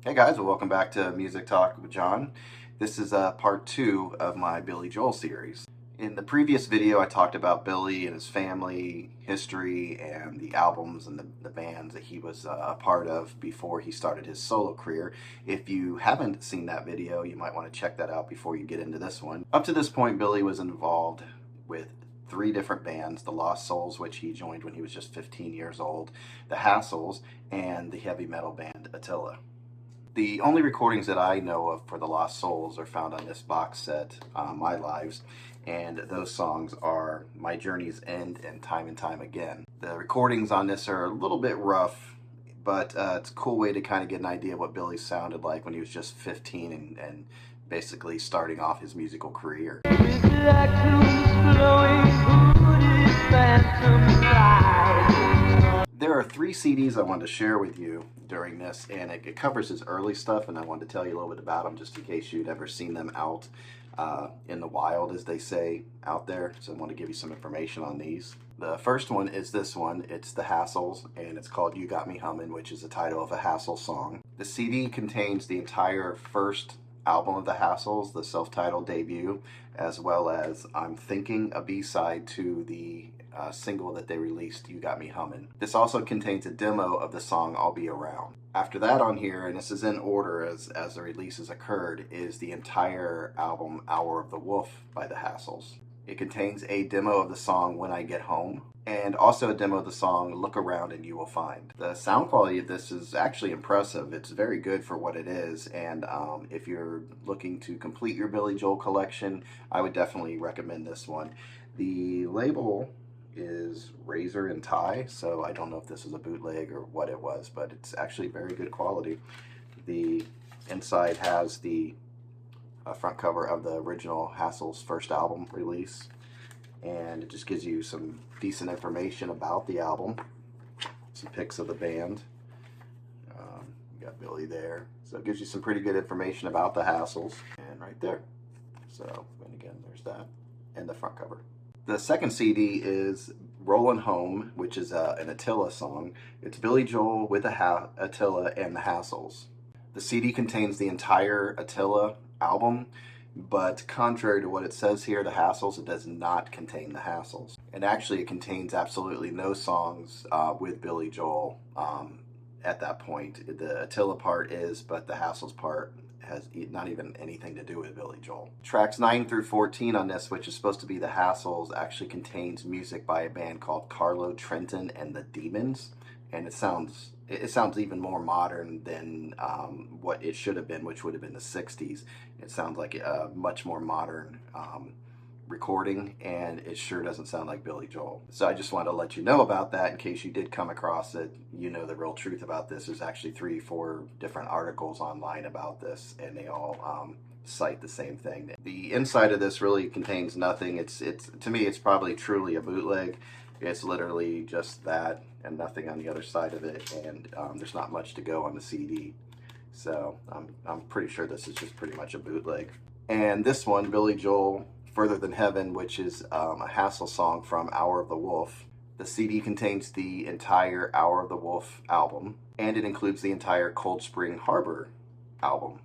Hey guys, well, welcome back to Music Talk with John. This is part two of my Billy Joel series. In the previous video, I talked about Billy and his family, history, and the albums and the bands that he was a part of before he started his solo career. If you haven't seen that video, you might want to check that out before you get into this one. Up to this point, Billy was involved with three different bands: the Lost Souls, which he joined when he was just 15 years old, the Hassles, and the heavy metal band Attila. The only recordings that I know of for the Lost Souls are found on this box set, My Lives, and those songs are My Journey's End and Time Again. The recordings on this are a little bit rough, but it's a cool way to kind of get an idea of what Billy sounded like when he was just 15 and basically starting off his musical career. There are three CDs I wanted to share with you during this, and it covers his early stuff, and I wanted to tell you a little bit about them just in case you'd ever seen them out in the wild, as they say out there. So I want to give you some information on these. The first one is this one. It's the Hassles, and it's called You Got Me Hummin', which is the title of a Hassle song. The CD contains the entire first album of the Hassles, the self-titled debut, as well as I'm Thinking, a B-side to the single that they released, You Got Me Hummin'. This also contains a demo of the song I'll Be Around. After that on here, and this is in order as the releases occurred, is the entire album Hour of the Wolf by the Hassles. It contains a demo of the song When I Get Home, and also a demo of the song Look Around and You Will Find. The sound quality of this is actually impressive. It's very good for what it is, and if you're looking to complete your Billy Joel collection, I would definitely recommend this one. The label is Razor and Tie, so I don't know if this is a bootleg or what it was, but it's actually very good quality. The inside has the front cover of the original Hassles first album release, and it just gives you some decent information about the album, some pics of the band. You got Billy there, so it gives you some pretty good information about the Hassles, and right there. So, and again, there's that, and the front cover. The second CD is Rollin' Home, which is an Attila song. It's Billy Joel with Attila and the Hassles. The CD contains the entire Attila album, but contrary to what it says here, the Hassles, it does not contain the Hassles. And actually, it contains absolutely no songs with Billy Joel at that point. The Attila part is, but the Hassles part has not even anything to do with Billy Joel. Tracks 9 through 14 on this, which is supposed to be the Hassles, actually contains music by a band called Carlo Trenton and the Demons, and it sounds even more modern than what it should have been, which would have been the 60s. It sounds like a much more modern recording, and it sure doesn't sound like Billy Joel. So I just wanted to let you know about that in case you did come across it. You know the real truth about this. There's actually 3-4 different articles online about this, and they all cite the same thing. The inside of this really contains nothing. It's to me, it's probably truly a bootleg. It's literally just that and nothing on the other side of it, and there's not much to go on the CD. So I'm pretty sure this is just pretty much a bootleg. And this one, Billy Joel, Further Than Heaven, which is a Hassle song from Hour of the Wolf. The CD contains the entire Hour of the Wolf album, and it includes the entire Cold Spring Harbor album,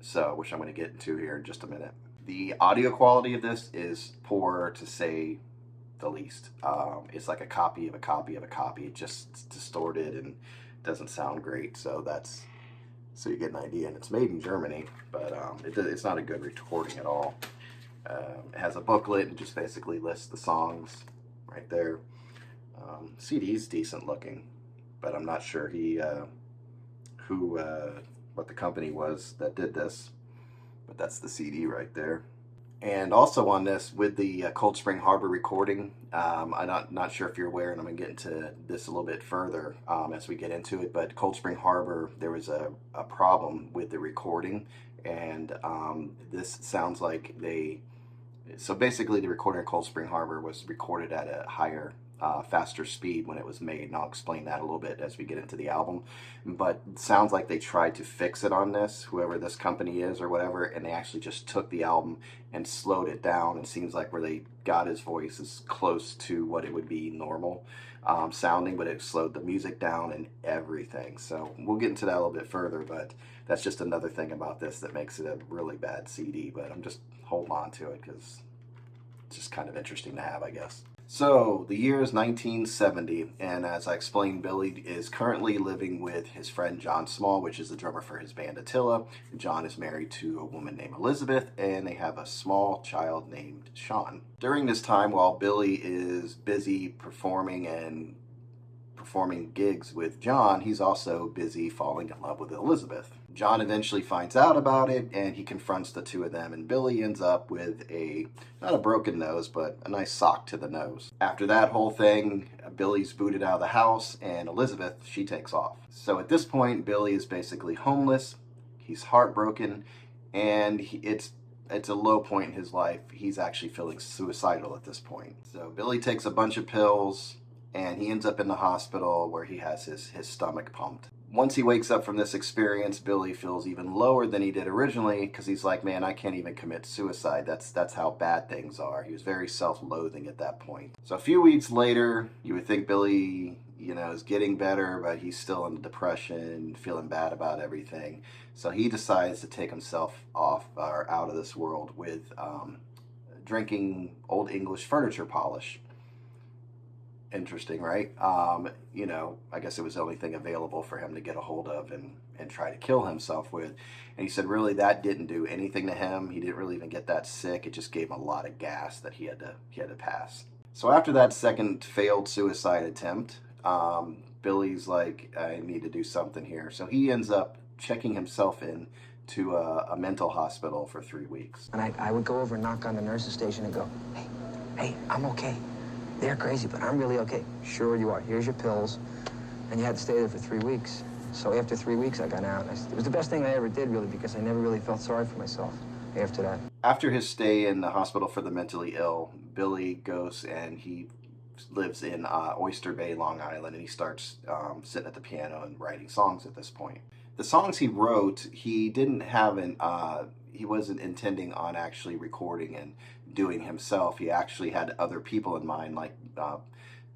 so which I'm going to get into here in just a minute. The audio quality of this is poor, to say the least. It's like a copy of a copy of a copy. It's just distorted and doesn't sound great, so you get an idea. And it's made in Germany, but it's not a good recording at all. It has a booklet and just basically lists the songs right there. CD's decent looking, but I'm not sure what the company was that did this, but that's the CD right there. And also on this, with the Cold Spring Harbor recording, I'm not sure if you're aware, and I'm going to get into this a little bit further as we get into it, but Cold Spring Harbor, there was a problem with the recording, and this sounds like so basically the recording of Cold Spring Harbor was recorded at a higher, faster speed when it was made, and I'll explain that a little bit as we get into the album. But it sounds like they tried to fix it on this, whoever this company is or whatever, and they actually just took the album and slowed it down. It seems like where they got his voice is close to what it would be normal. sounding, but it slowed the music down and everything. So we'll get into that a little bit further, but that's just another thing about this that makes it a really bad CD. But I'm just holding on to it because it's just kind of interesting to have, I guess. So the year is 1970, and as I explained, Billy is currently living with his friend John Small, which is the drummer for his band Attila. John is married to a woman named Elizabeth, and they have a small child named Sean. During this time, while Billy is busy performing gigs with John, he's also busy falling in love with Elizabeth. John eventually finds out about it, and he confronts the two of them, and Billy ends up with not a broken nose, but a nice sock to the nose. After that whole thing, Billy's booted out of the house, and Elizabeth, she takes off. So at this point, Billy is basically homeless, he's heartbroken, and it's a low point in his life. He's actually feeling suicidal at this point. So Billy takes a bunch of pills, and he ends up in the hospital where he has his stomach pumped. Once he wakes up from this experience, Billy feels even lower than he did originally because he's like, man, I can't even commit suicide. That's how bad things are. He was very self-loathing at that point. So a few weeks later, you would think Billy, is getting better, but he's still in depression, feeling bad about everything. So he decides to take himself off or out of this world with drinking Old English furniture polish. Interesting, right? I guess it was the only thing available for him to get a hold of and try to kill himself with. And he said really that didn't do anything to him. He didn't really even get that sick. It just gave him a lot of gas that he had to pass. So after that second failed suicide attempt, Billy's like, I need to do something here. So he ends up checking himself in to a mental hospital for 3 weeks. And I would go over and knock on the nurse's station and go, hey, I'm okay. They're crazy, but I'm really okay. Sure you are. Here's your pills. And you had to stay there for 3 weeks. So after 3 weeks, I got out. It was the best thing I ever did, really, because I never really felt sorry for myself after that. After his stay in the hospital for the mentally ill, Billy goes and he lives in Oyster Bay, Long Island, and he starts sitting at the piano and writing songs at this point. The songs he wrote, he wasn't intending on actually recording and doing himself. He actually had other people in mind, like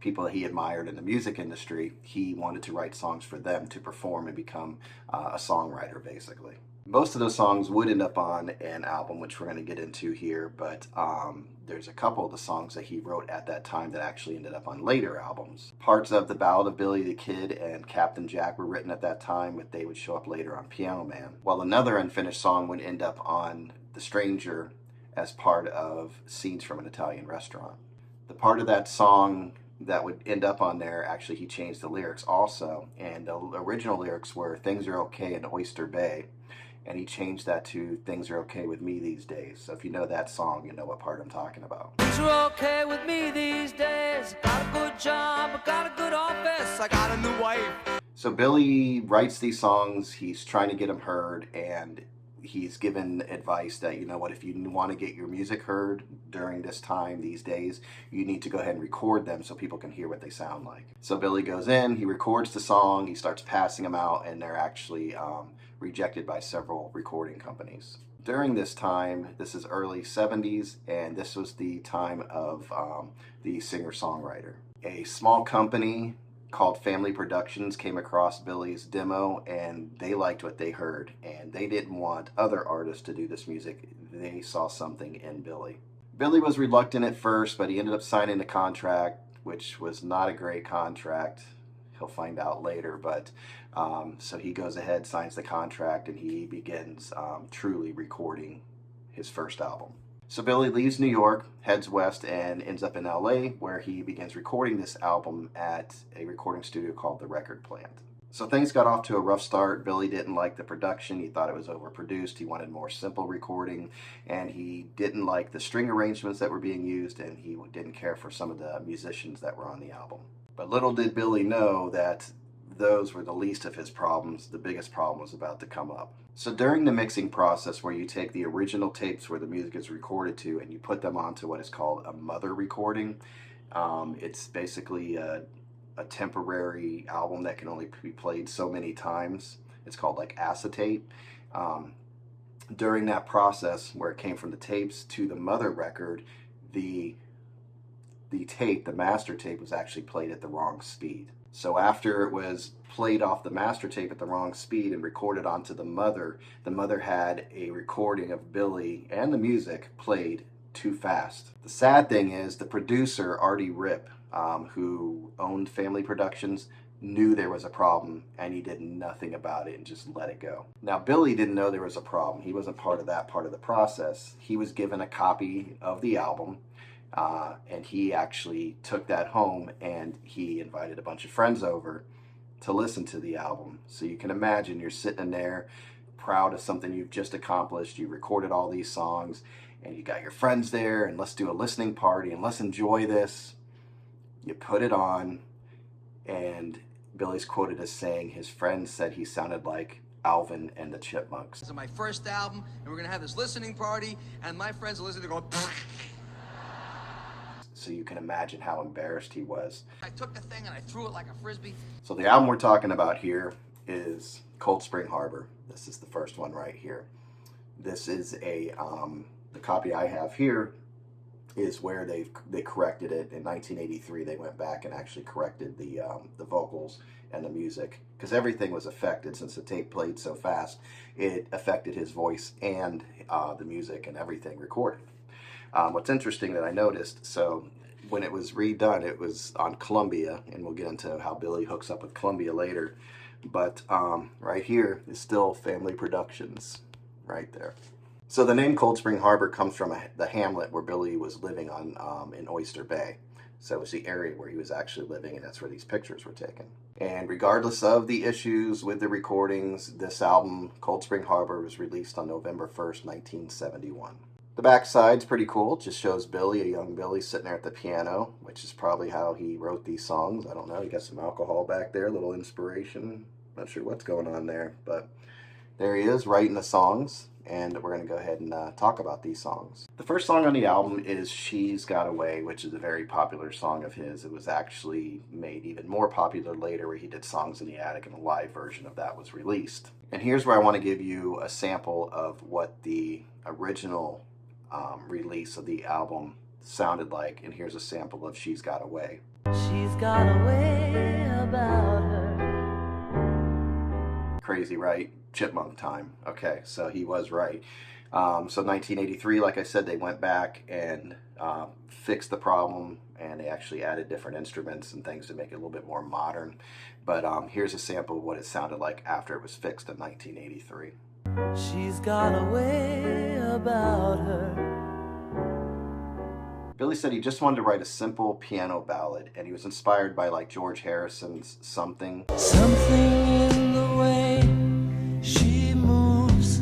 people that he admired in the music industry. He wanted to write songs for them to perform and become a songwriter, basically. Most of those songs would end up on an album, which we're going to get into here, but there's a couple of the songs that he wrote at that time that actually ended up on later albums. Parts of The Ballad of Billy the Kid and Captain Jack were written at that time, but they would show up later on Piano Man, while another unfinished song would end up on The Stranger as part of Scenes from an Italian Restaurant. The part of that song that would end up on there, actually he changed the lyrics also, and the original lyrics were Things Are Okay in Oyster Bay, and he changed that to Things Are Okay With Me These Days. So if you know that song, you know what part I'm talking about. Things are okay with me these days. Got a good job, I got a good office, I got a new wife. So Billy writes these songs, he's trying to get them heard, and he's given advice that, if you want to get your music heard during this time, these days, you need to go ahead and record them so people can hear what they sound like. So Billy goes in, he records the song, he starts passing them out, and they're actually rejected by several recording companies. During this time, this is early 70s, and this was the time of the singer-songwriter. A small company called Family Productions came across Billy's demo, and they liked what they heard, and they didn't want other artists to do this music. They saw something in Billy. Billy was reluctant at first, but he ended up signing the contract, which was not a great contract. He'll find out later, but so he goes ahead, signs the contract, and he begins truly recording his first album. So Billy leaves New York, heads west, and ends up in LA, where he begins recording this album at a recording studio called The Record Plant. So things got off to a rough start. Billy didn't like the production. He thought it was overproduced. He wanted more simple recording, and he didn't like the string arrangements that were being used, and he didn't care for some of the musicians that were on the album. But little did Billy know that those were the least of his problems. The biggest problem was about to come up. So during the mixing process, where you take the original tapes where the music is recorded to and you put them onto what is called a mother recording, it's basically a temporary album that can only be played so many times. It's called like acetate. During that process, where it came from the tapes to the mother record, the the master tape was actually played at the wrong speed. So after it was played off the master tape at the wrong speed and recorded onto the mother had a recording of Billy and the music played too fast. The sad thing is the producer, Artie Rip, who owned Family Productions, knew there was a problem and he did nothing about it and just let it go. Now Billy didn't know there was a problem. He wasn't part of that part of the process. He was given a copy of the album and he actually took that home and he invited a bunch of friends over to listen to the album. So you can imagine you're sitting in there proud of something you've just accomplished. You recorded all these songs and you got your friends there and let's do a listening party and let's enjoy this. You put it on and Billy's quoted as saying his friends said he sounded like Alvin and the Chipmunks. This is my first album, and we're gonna have this listening party, and my friends are listening, they're going, so you can imagine how embarrassed he was. I took the thing and I threw it like a frisbee. So the album we're talking about here is Cold Spring Harbor. This is the first one right here. This is the copy I have here is where they corrected it in 1983. They went back and actually corrected the vocals and the music because everything was affected since the tape played so fast. It affected his voice and the music and everything recorded. What's interesting that I noticed, so when it was redone, it was on Columbia, and we'll get into how Billy hooks up with Columbia later. But right here is still Family Productions, right there. So the name Cold Spring Harbor comes from the hamlet where Billy was living on in Oyster Bay. So it was the area where he was actually living, and that's where these pictures were taken. And regardless of the issues with the recordings, this album, Cold Spring Harbor, was released on November 1st, 1971. The back side's pretty cool. It just shows Billy, a young Billy, sitting there at the piano, which is probably how he wrote these songs. I don't know. He got some alcohol back there, a little inspiration. Not sure what's going on there, but there he is writing the songs. And we're going to go ahead and talk about these songs. The first song on the album is She's Got Away, which is a very popular song of his. It was actually made even more popular later where he did Songs in the Attic, and a live version of that was released. And here's where I want to give you a sample of what the original release of the album sounded like. And here's a sample of She's Got Away. She's got a way about her. Crazy, right? Chipmunk time. Okay, so he was right. So 1983, like I said, they went back and fixed the problem, and they actually added different instruments and things to make it a little bit more modern. But here's a sample of what it sounded like after it was fixed in 1983. She's got a way about her. Billy said he just wanted to write a simple piano ballad, and he was inspired by like George Harrison's Something. Something in the way she moves.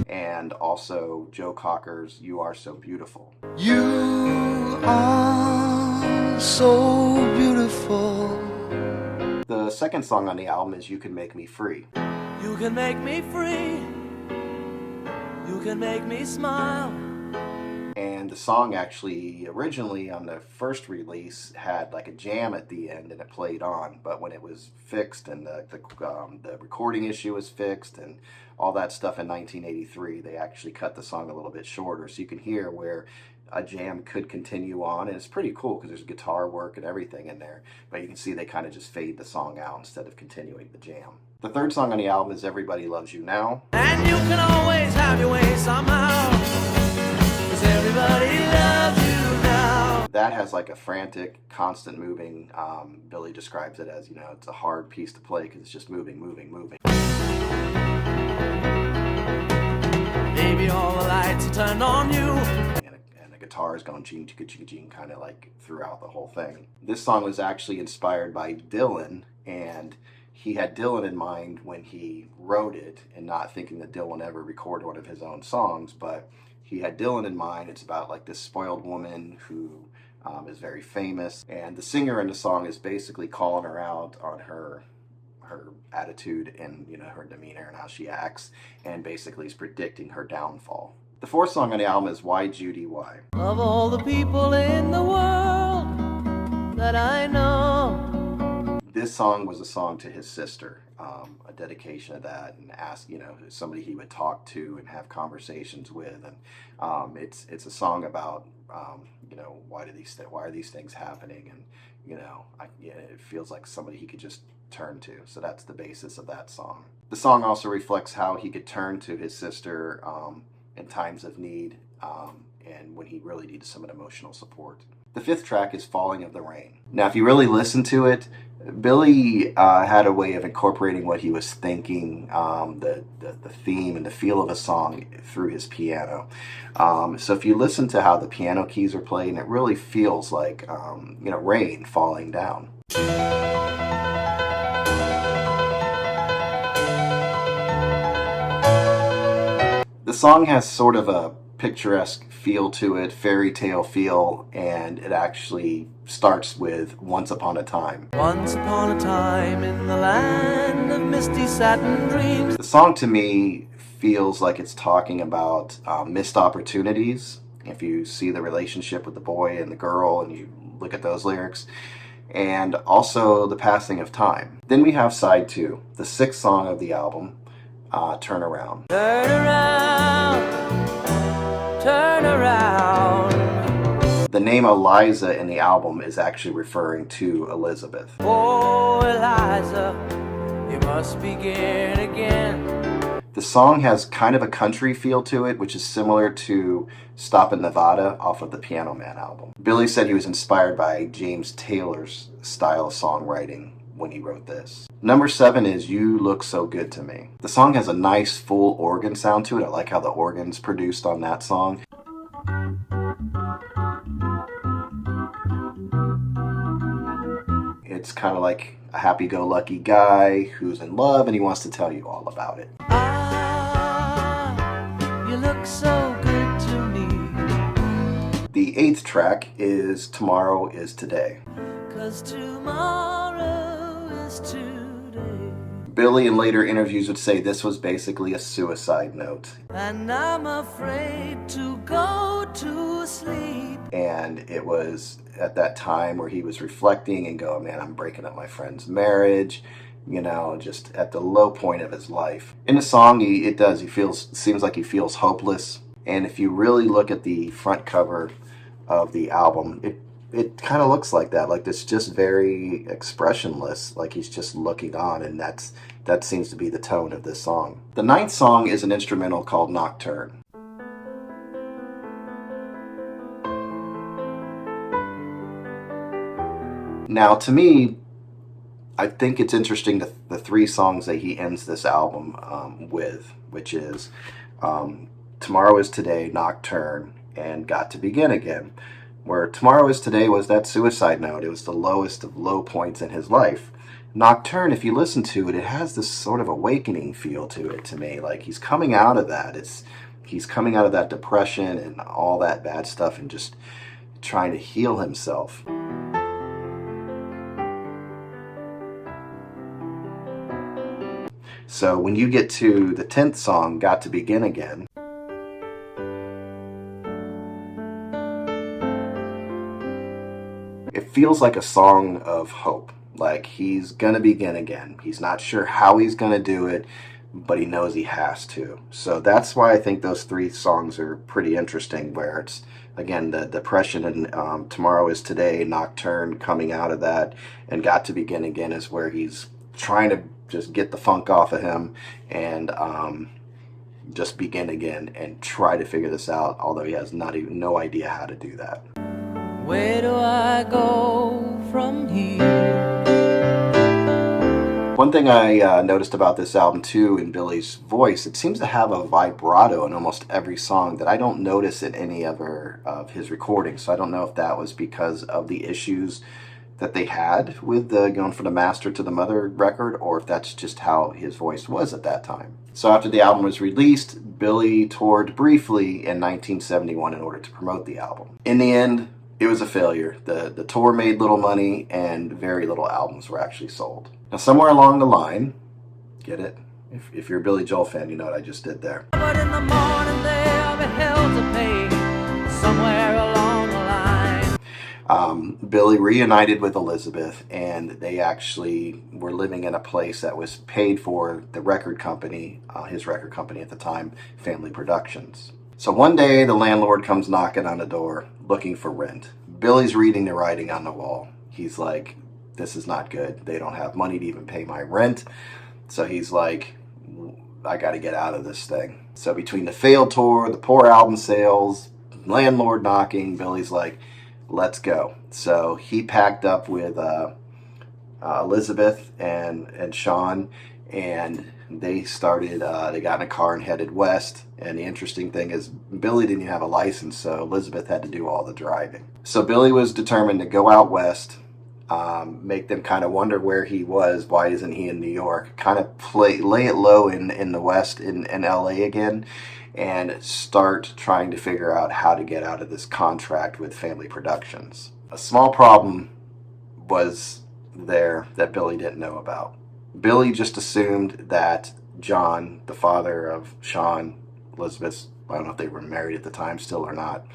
And also Joe Cocker's You Are So Beautiful. You are so beautiful. The second song on the album is You Can Make Me Free. You can make me free. You can make me smile. And the song actually originally on the first release had like a jam at the end and it played on, but when it was fixed and the recording issue was fixed and all that stuff in 1983, they actually cut the song a little bit shorter, so you can hear where a jam could continue on, and it's pretty cool because there's guitar work and everything in there, but you can see they kind of just fade the song out instead of continuing the jam. The third song on the album is Everybody Loves You Now. And you can always have your way somehow. 'Cause everybody loves you now. That has like a frantic, constant moving, Billy describes it as, you know, it's a hard piece to play because it's just moving, moving, moving. Baby, all the lights are turned on you. And the guitar is going ching, ching, ching, ching, kind of like throughout the whole thing. This song was actually inspired by Dylan, and he had Dylan in mind when he wrote it, and not thinking that Dylan ever recorded one of his own songs, but he had Dylan in mind. It's about like this spoiled woman who is very famous, and the singer in the song is basically calling her out on her attitude and, you know, her demeanor and how she acts, and basically is predicting her downfall. The fourth song on the album is Why Judy Why. Of all the people in the world that I know. This song was a song to his sister, a dedication of that, and ask, you know, somebody he would talk to and have conversations with, and it's a song about you know, why are these things happening? And, you know, it feels like somebody he could just turn to. So that's the basis of that song. The song also reflects how he could turn to his sister in times of need and when he really needed some emotional support. The fifth track is Falling of the Rain. Now, if you really listen to it, Billy had a way of incorporating what he was thinking, the theme and the feel of a song through his piano. So if you listen to how the piano keys are played, it really feels like, you know, rain falling down. The song has sort of a picturesque feel to it, fairy tale feel, and it actually starts with Once Upon a Time. Once upon a time in the land of misty satin dreams. The song to me feels like it's talking about missed opportunities. If you see the relationship with the boy and the girl and you look at those lyrics, and also the passing of time. Then we have side 2, the 6th song of the album, Turn Around. Turn around, turn around. The name Eliza in the album is actually referring to Elizabeth. Oh, Eliza, you must begin again. The song has kind of a country feel to it, which is similar to Stop in Nevada off of the Piano Man album. Billy said he was inspired by James Taylor's style of songwriting when he wrote this. Number 7 is You Look So Good to Me. The song has a nice full organ sound to it. I like how the organ's produced on that song. It's kind of like a happy-go-lucky guy who's in love and he wants to tell you all about it. Ah, you look so good to me. The 8th track is Tomorrow Is Today. 'Cause tomorrow is today. Billy in later interviews would say this was basically a suicide note. And I'm afraid to go to sleep. And it was at that time where he was reflecting and going, man, I'm breaking up my friend's marriage, you know, just at the low point of his life. In the song, seems like he feels hopeless. And if you really look at the front cover of the album, it kind of looks like that. Like it's just very expressionless, like he's just looking on, and that seems to be the tone of this song. The 9th song is an instrumental called Nocturne. Now, to me, I think it's interesting the 3 songs that he ends this album with, which is Tomorrow Is Today, Nocturne, and Got to Begin Again. Where Tomorrow Is Today was that suicide note. It was the lowest of low points in his life. Nocturne, if you listen to it, it has this sort of awakening feel to it to me. Like he's coming out of that. He's coming out of that depression and all that bad stuff and just trying to heal himself. So when you get to the 10th song, Got to Begin Again, it feels like a song of hope. Like he's gonna begin again. He's not sure how he's gonna do it, but he knows he has to. So that's why I think those 3 songs are pretty interesting, where it's, again, the depression and Tomorrow Is Today, Nocturne coming out of that, and Got to Begin Again is where he's trying to just get the funk off of him and just begin again and try to figure this out, although he has no idea how to do that. Where do I go from here? One thing I noticed about this album too, in Billy's voice, it seems to have a vibrato in almost every song that I don't notice in any other of his recordings. So I don't know if that was because of the issues that they had with going from the Master to the Mother record, or if that's just how his voice was at that time. So after the album was released, Billy toured briefly in 1971 in order to promote the album. In the end, it was a failure. The tour made little money and very little albums were actually sold. Now somewhere along the line, get it? If you're a Billy Joel fan, you know what I just did there. But in the morning they'll be hell to pay somewhere along the line. Billy reunited with Elizabeth, and they actually were living in a place that was paid for the record company, his record company at the time, Family Productions. So one day the landlord comes knocking on the door looking for rent. Billy's reading the writing on the wall. He's like, this is not good. They don't have money to even pay my rent. So he's like, I got to get out of this thing. So between the failed tour, the poor album sales, landlord knocking, Billy's like, let's go. So he packed up with Elizabeth and Sean, and they started, they got in a car and headed west. And the interesting thing is Billy didn't even have a license, so Elizabeth had to do all the driving. So Billy was determined to go out west, make them kind of wonder where he was. Why isn't he in New York? Kind of lay it low in the West, in LA again, and start trying to figure out how to get out of this contract with Family Productions. A small problem was there that Billy didn't know about. Billy just assumed that John, the father of Sean, Elizabeth, I don't know if they were married at the time still or not,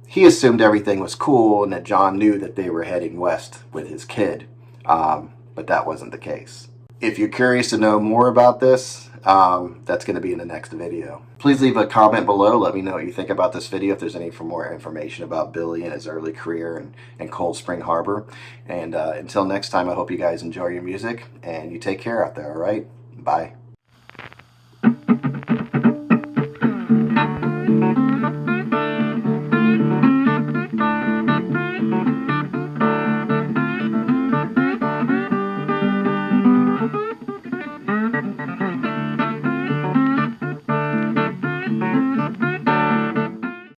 he assumed everything was cool and that John knew that they were heading west with his kid. But that wasn't the case. If you're curious to know more about this, that's going to be in the next video. Please leave a comment below. Let me know what you think about this video, if there's any more information about Billy and his early career and Cold Spring Harbor. And until next time, I hope you guys enjoy your music and you take care out there, all right? Bye.